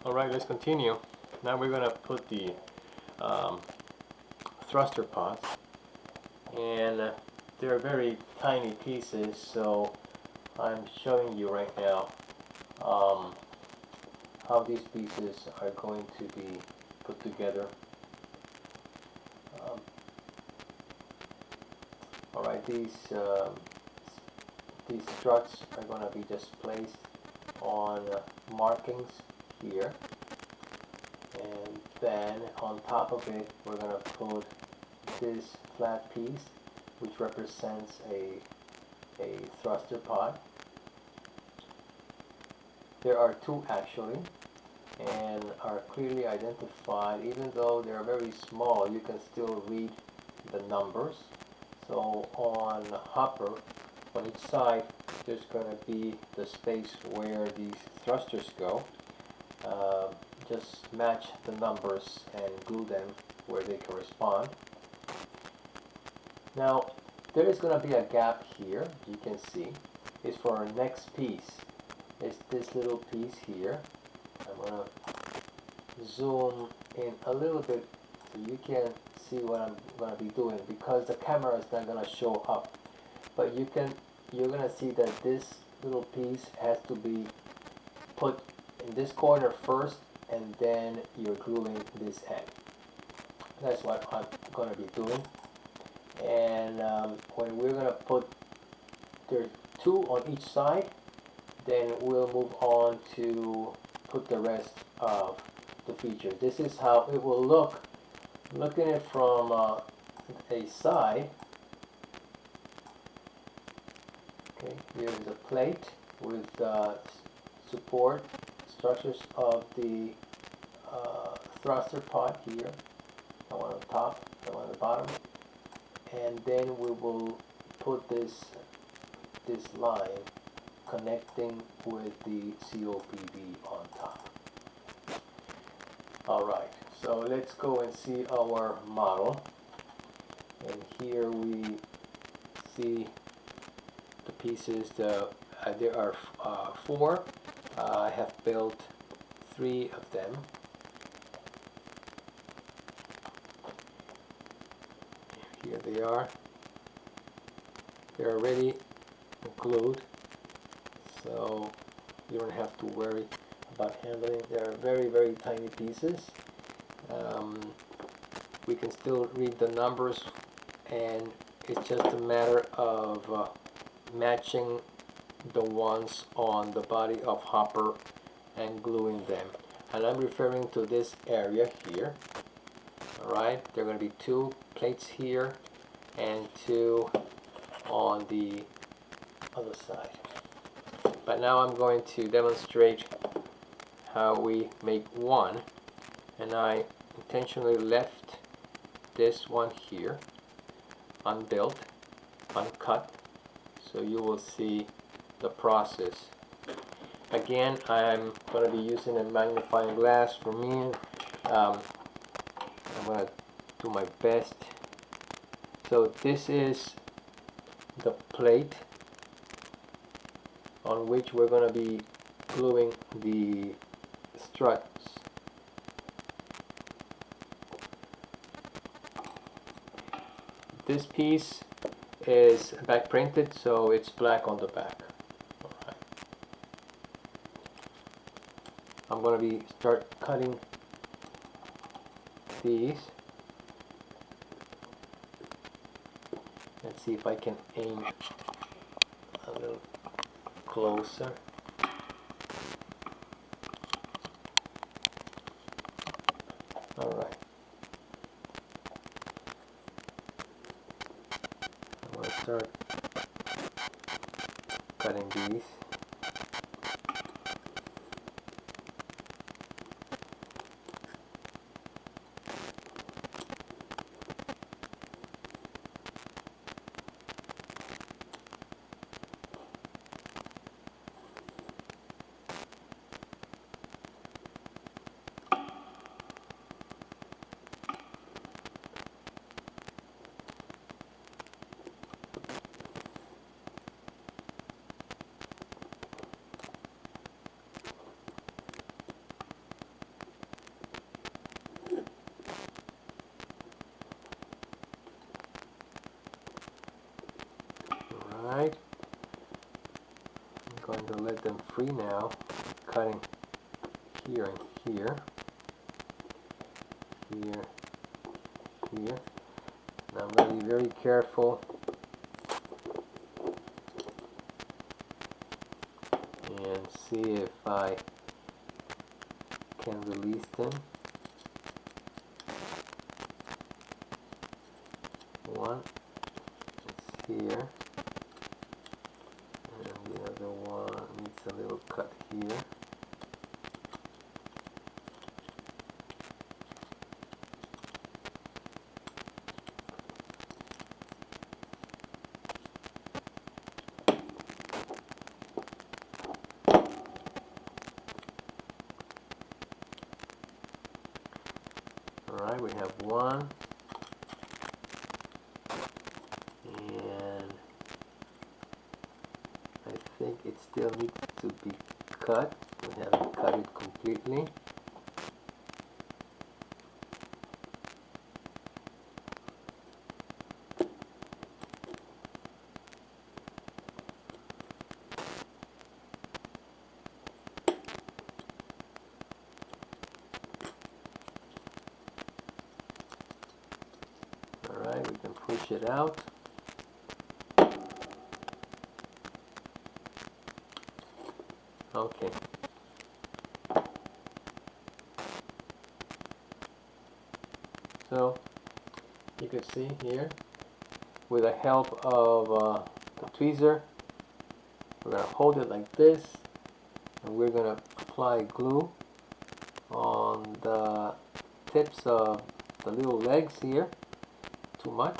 Alright, let's continue. Now we're going to put the thruster pods, and they're very tiny pieces, so I'm showing you right now how these pieces are going to be put together. Alright, these struts are going to be just placed on markings here, and then on top of it we're going to put this flat piece which represents a thruster pod. There are two actually, and are clearly identified. Even though they're very small, you can still read the numbers. So on hopper, on each side, there's going to be the space where these thrusters go. Just match the numbers and glue them where they correspond. Now, there is going to be a gap here, you can see. It's for our next piece. It's this little piece here. I'm going to zoom in a little bit so you can see what I'm going to be doing, because the camera is not going to show up. But you're going to see that this little piece has to be put in this corner first, and then you're gluing this end. That's what I'm going to be doing. And when we're going to put, there's two on each side, then we'll move on to put the rest of the features. This is how it will look. Looking at it from a side. Okay, here's a plate with support structures of the thruster pod here. One on top, one on the bottom, and then we will put this line connecting with the COPV on top. Alright, so let's go and see our model. And here we see the pieces. There are four. I have built 3 of them. Here they are. They're already glued, so you don't have to worry about handling. They're very, very tiny pieces. We can still read the numbers, and it's just a matter of matching the ones on the body of hopper and gluing them. And I'm referring to this area here. Alright, there are going to be 2 plates here and 2 on the other side. But now I'm going to demonstrate how we make one, and I intentionally left this one here unbuilt, uncut, so you will see the process. Again, I'm going to be using a magnifying glass. For me, I'm going to do my best. So this is the plate on which we're going to be gluing the struts. This piece is back printed, so it's black on the back. Alright. I'm going to start cutting these. Let's see if I can aim a little closer. Alright. I'm going to start cutting these. going to let them free now, cutting here and here, here, here. And I'm going to be very careful and see if I can release them. One is here, and the other one needs a little cut here. Alright, we have one, and I think it still needs to be cut. We haven't cut it completely. Alright, we can push it out. Okay. So, you can see here, with the help of the tweezer, we're going to hold it like this, and we're going to apply glue on the tips of the little legs here. Too much,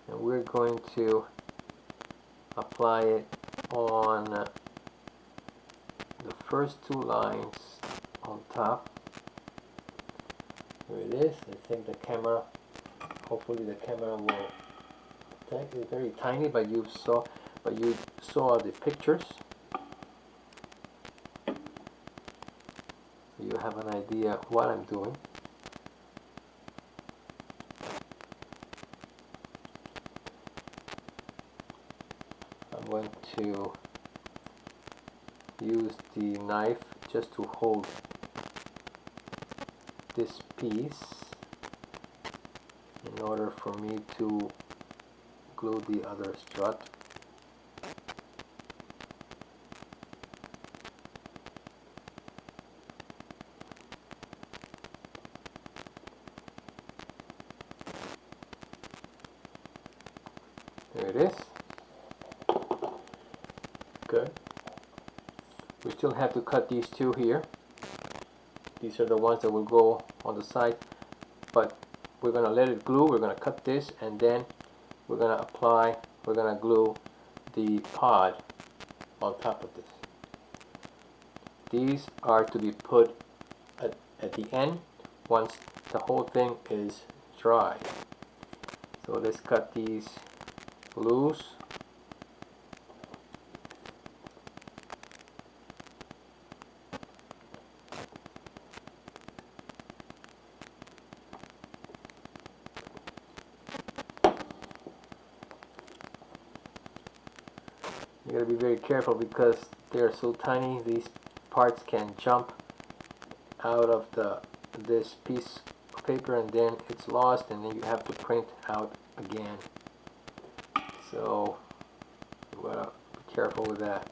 and we're going to apply it on the first two lines on top. Here it is. I think the camera, hopefully the camera will take it. Very tiny, but you saw the pictures. You have an idea what I'm doing. I'm going to use the knife just to hold this piece in order for me to glue the other strut. There it is. Good. We still have to cut these two here. These are the ones that will go on the side, but we're going to let it glue. We're going to cut this, and then we're going to glue the pod on top of this. These are to be put at the end once the whole thing is dry. So let's cut these loose. You gotta be very careful because they're so tiny. These parts can jump out of this piece of paper, and then it's lost, and then you have to print out again. So you gotta be careful with that.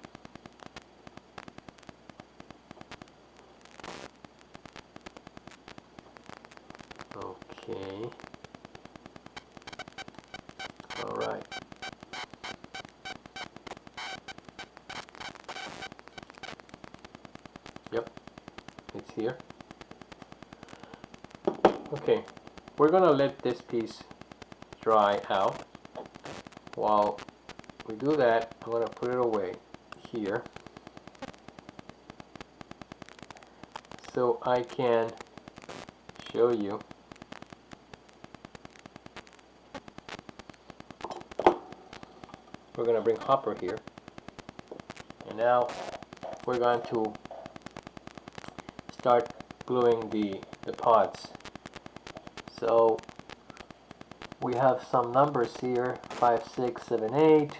Okay. All right. Yep, it's here. Okay, we're gonna let this piece dry out. While we do that, I'm gonna put it away here so I can show you. We're gonna bring Hopper here, and now we're going to start gluing the pods. So we have some numbers here, 5, 6, 7, 8,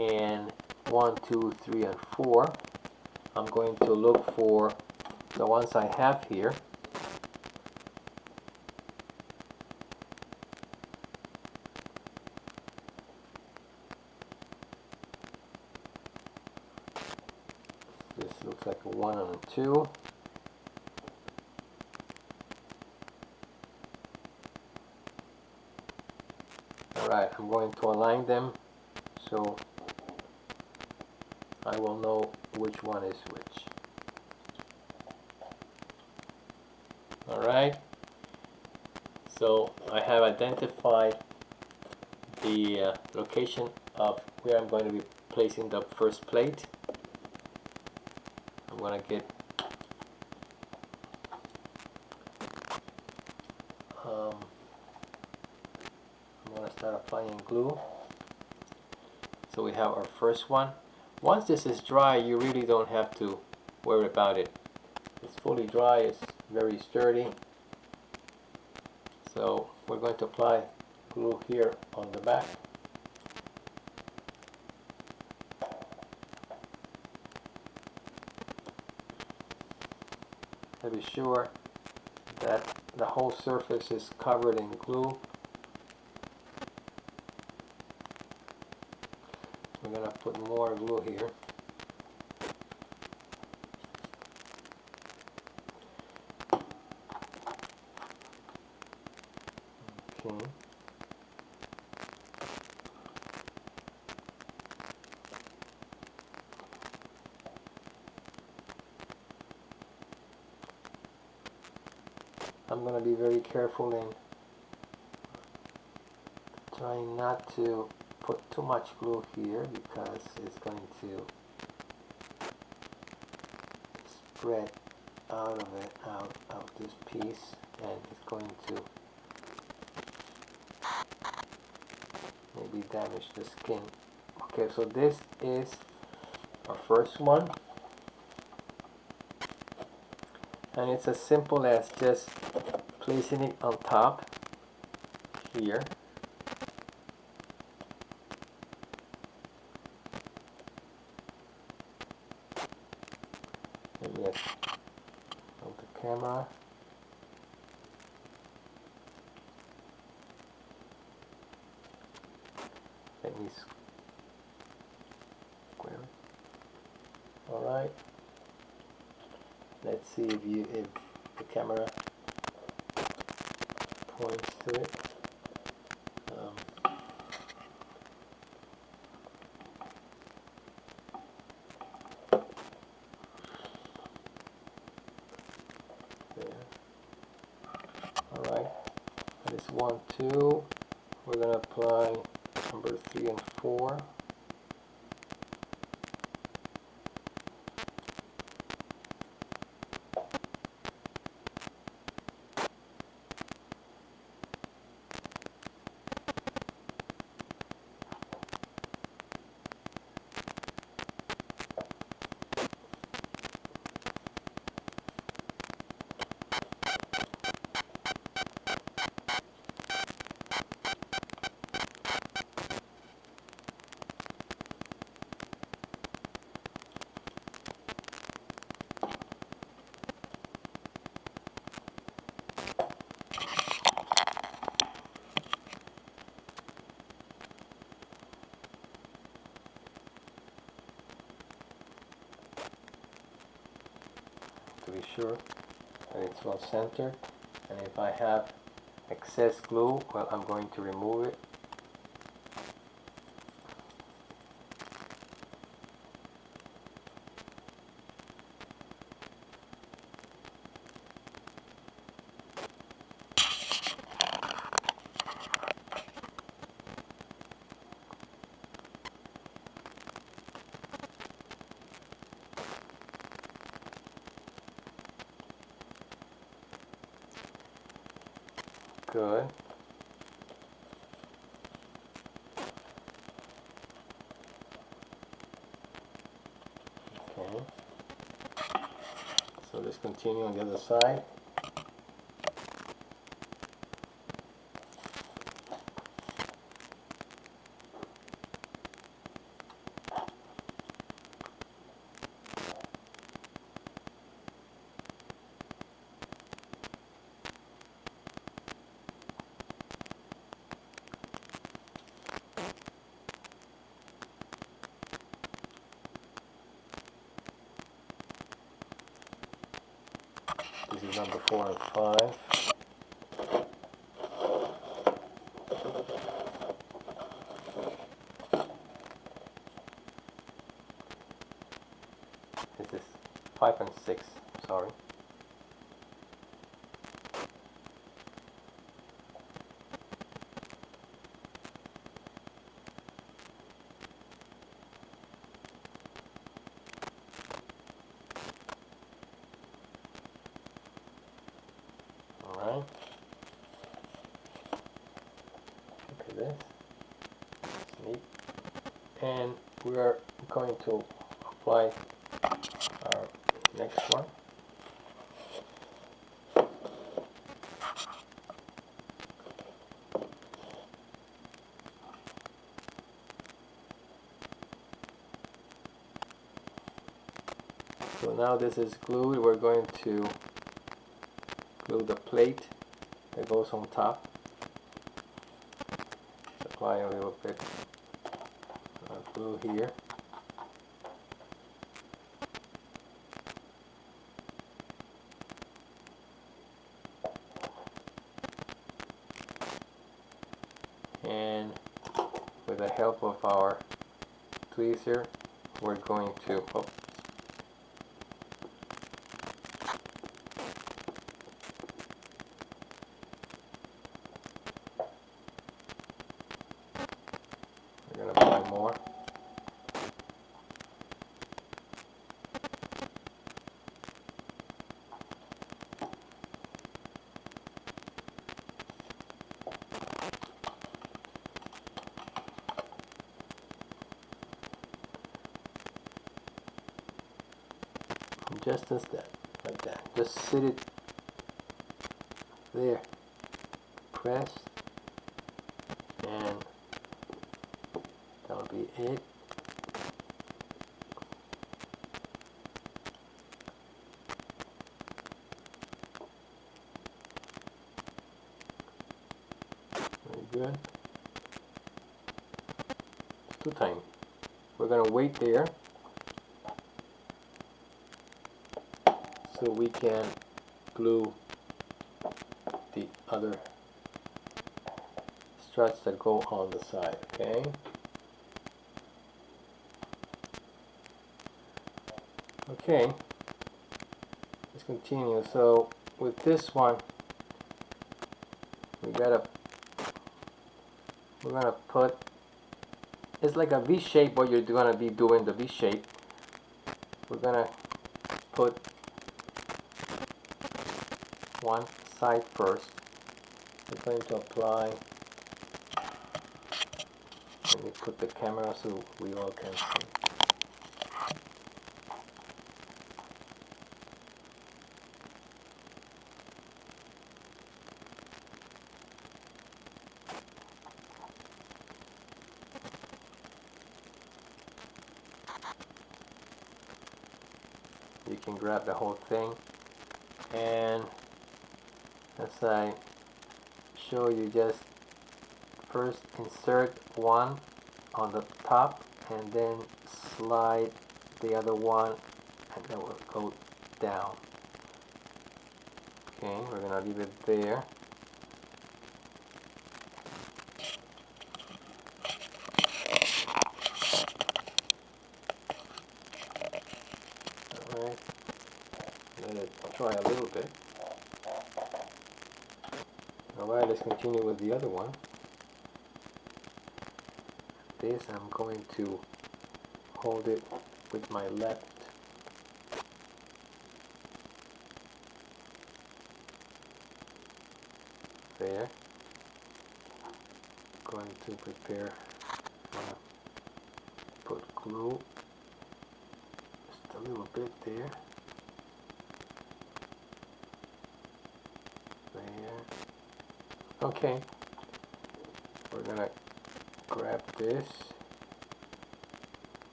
and 1, 2, 3, and 4. I'm going to look for the ones I have here. This looks like a 1 and a 2. Alright, I'm going to align them so I will know which one is which. Alright, so I have identified the location of where I'm going to be placing the first plate. I'm going to get I'm going to start applying glue. So we have our first one. Once this is dry, you really don't have to worry about it. It's fully dry, it's very sturdy. So we're going to apply glue here on the back. To be sure that the whole surface is covered in glue. We're going to put more glue here. Okay. I'm going to be very careful in trying not to put too much glue here because it's going to spread out of this piece, and it's going to maybe damage the skin. Okay, so this is our first one, and it's as simple as just placing it on top here. Maybe let's hold the camera. Let me square it. All right. Let's see if the camera points to it. There. All right. That is 1, 2. We're going to apply number 3 and 4. To be sure that it's well centered, and if I have excess glue, well, I'm going to remove it. Good. Okay. So let's continue on the other side. This is number 4 and 5. This is 5 and 6, sorry. Alright. Look at this. It's neat. And we are going to apply our next one. So now this is glued. We're going to glue the plate that goes on top. Apply a little bit of glue here. And with the help of our tweezer, we're going to we're going to apply more. Just as that, like that. Just sit it there. Press, and that'll be it. Very good. It's too tiny. We're gonna wait there so we can glue the other struts that go on the side, okay? Okay, let's continue. So with this one, we're gonna put, it's like a V shape. What you're gonna be doing, the V shape, we're gonna put one side first. We're going to apply, let me put the camera so we all can see. You can grab the whole thing, and as I show you, just first insert one on the top and then slide the other one, and then we'll go down. Okay, we're gonna leave it there. Alright, let it dry a little bit. Alright, let's continue with the other one. This, I'm going to hold it with my left. There. Going to prepare, put glue just a little bit there. There. Okay. We're gonna grab this.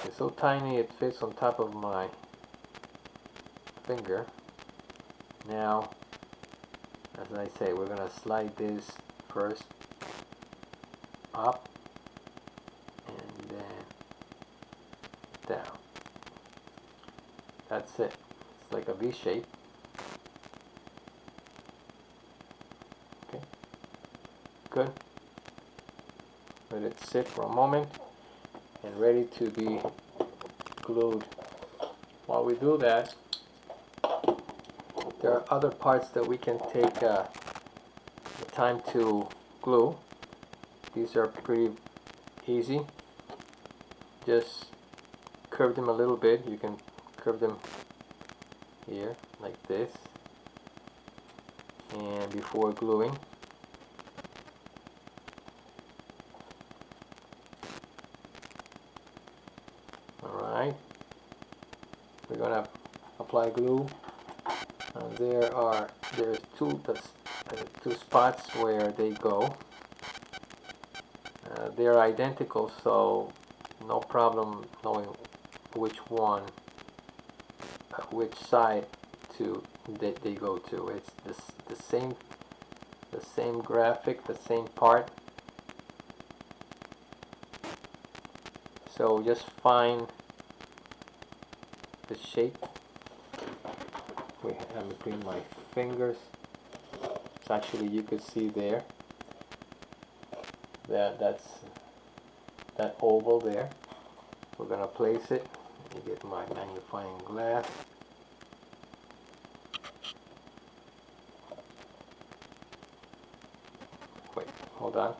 It's so tiny it fits on top of my finger. Now, as I say, we're gonna slide this first up and then down. That's it. It's like a V shape. Okay, good. Let it sit for a moment and ready to be glued. While we do that, there are other parts that we can take the time to glue. These are pretty easy. Just curve them a little bit. You can curve them here like this, and before gluing, alright, we're gonna apply glue. There's two spots where they go. They're identical, so no problem knowing which one, which side they go to. It's the same graphic, the same part. So just find the shape. Wait, I'm between my fingers. So actually, you could see there. That's that oval there. We're gonna place it. Let me get my magnifying glass. Wait, hold on.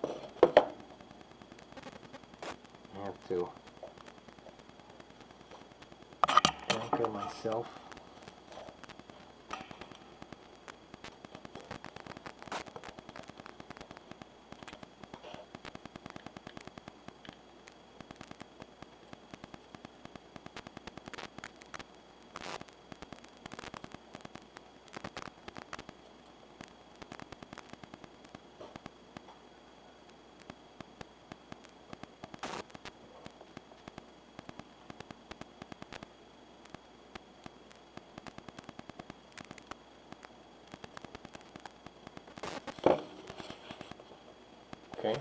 I have to anchor myself. Okay.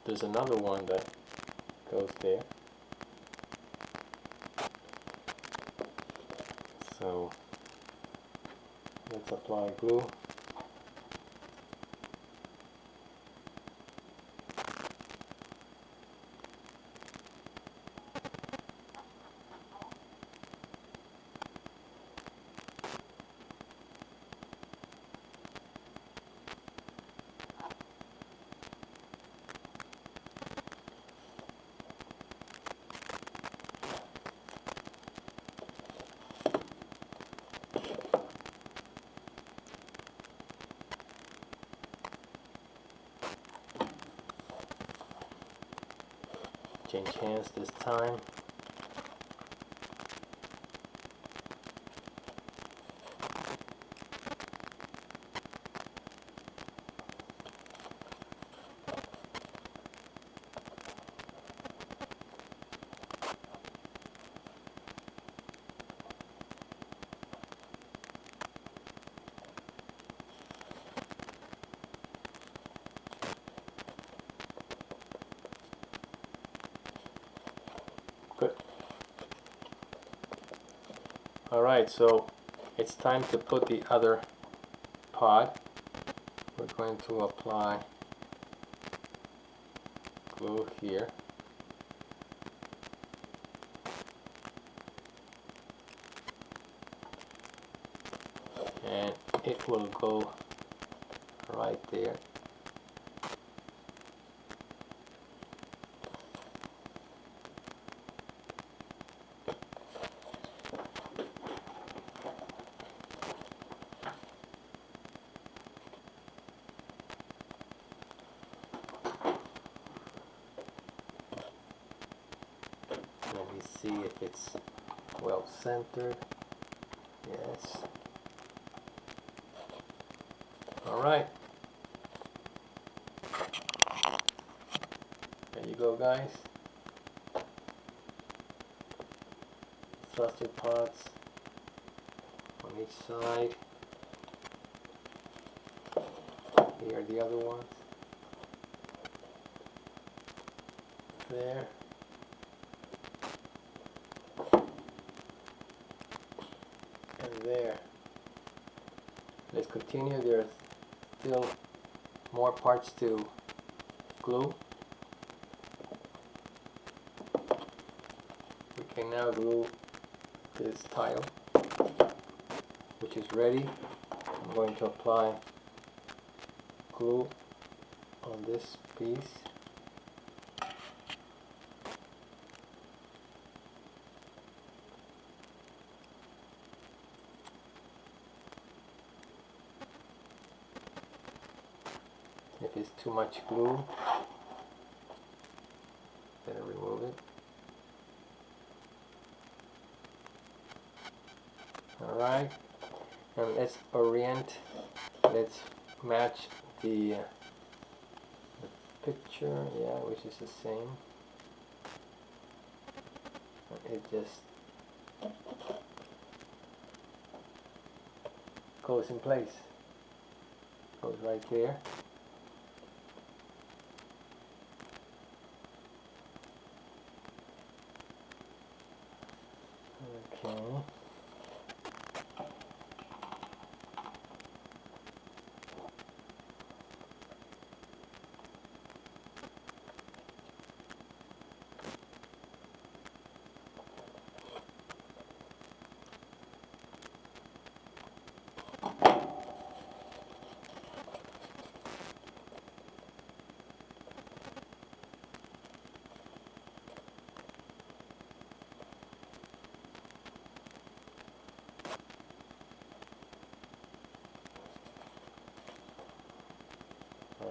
There's another one that goes there. So let's apply glue. Change hands this time. Good. Alright, so it's time to put the other pod. We're going to apply glue here. And it will go right there. Let me see if it's well centered. Yes. Alright. There you go, guys. Thruster pods on each side. Here are the other ones. There. continue. There's still more parts to glue. We can now glue this tile, which is ready. I'm going to apply glue on this piece. If it's too much glue, then remove it. Alright, and let's orient, let's match the picture, yeah, which is the same. It just goes in place, goes right there. Okay.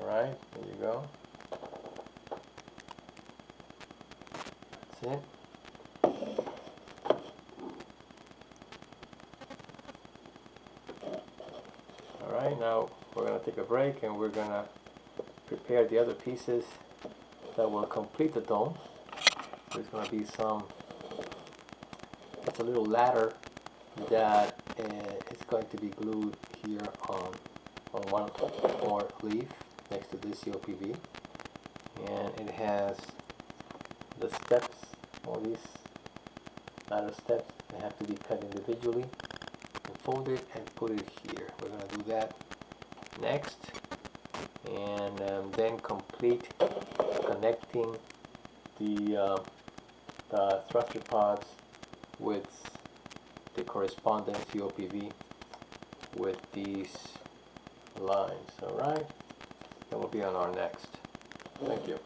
Alright, there you go. That's it. Alright, now we're going to take a break and we're going to prepare the other pieces that will complete the dome. There's going to be it's a little ladder that is going to be glued here on one more leaf next to this COPV, and it has the steps, all these ladder steps. They have to be cut individually and folded and put it here. We're going to do that next, and then complete connecting the thruster pods with the corresponding COPV with these lines. Alright, that will be on our next. Thank you.